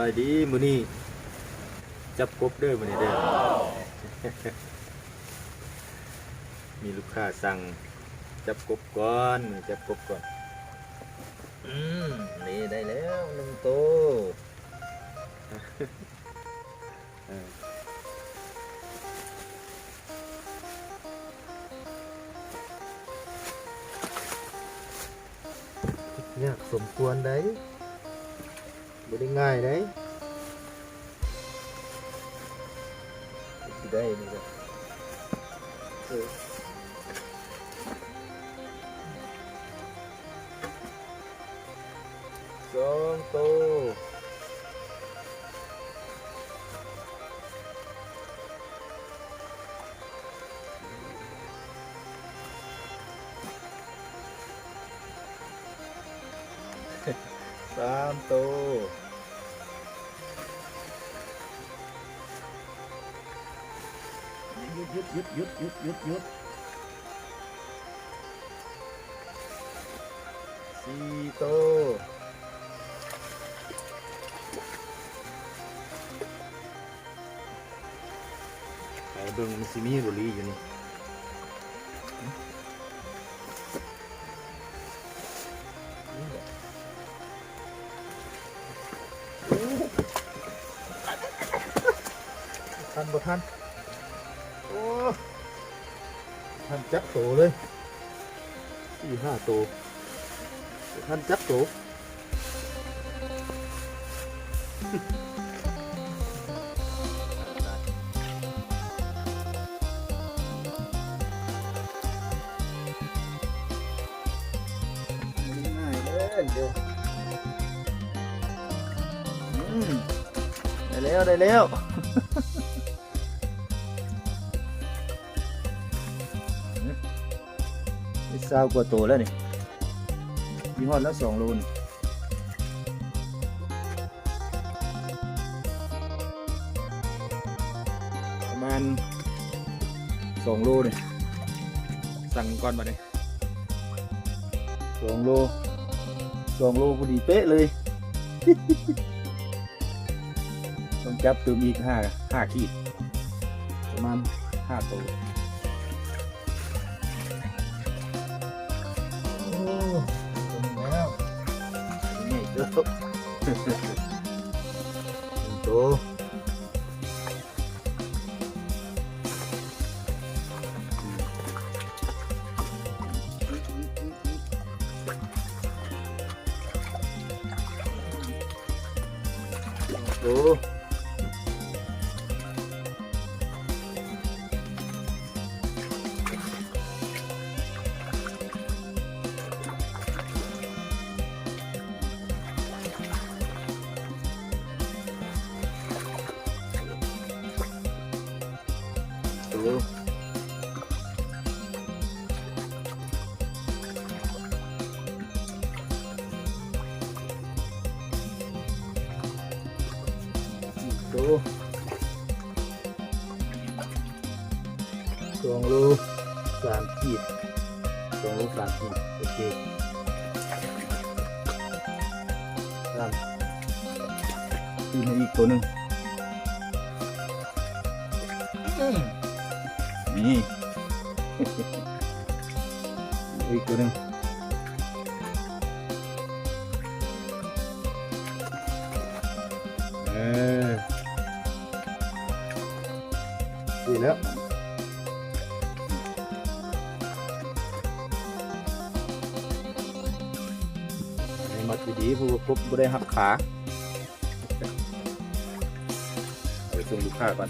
ายดีมื้อนี้จับกบเด้อมื้อนี้เด้อ มีลูกค้าสั่งจับกบก่อนจับกบก่อนนี่ได้แล้ว1ตัว ยากสมควรได้บ่ได้ง่ายได้สิได้นี่ก็2ตัว3ตัวหยุด4ตัวไปเบิ่งมันสิมีบ่ลีอยู่นี่ทันบ่ทันโอ้ทันจับโตเลย4-5โตทันจับโตง่ายเลยเดี๋ยวได้แล้ว20 กว่าตัวแล้วนี่มีฮอดแล้ว2 โลนี่ประมาณ2 โลนี่สั่งก่อนมาเลย2 โลพอดีเป๊ะเลย ต้องจับเติมอีก5 ขีดประมาณ5 ตัวแล้วนี่ตัวตัว2 โล 3 ขีด2 โล 3 ขีดโอเคตีให้อีกตัวหนึ่งนี่ อีกตัวหนึ่งดีแล้วมัดดีๆผู้ควบคุมได้หักขาไปส่งลูกค้าก่อน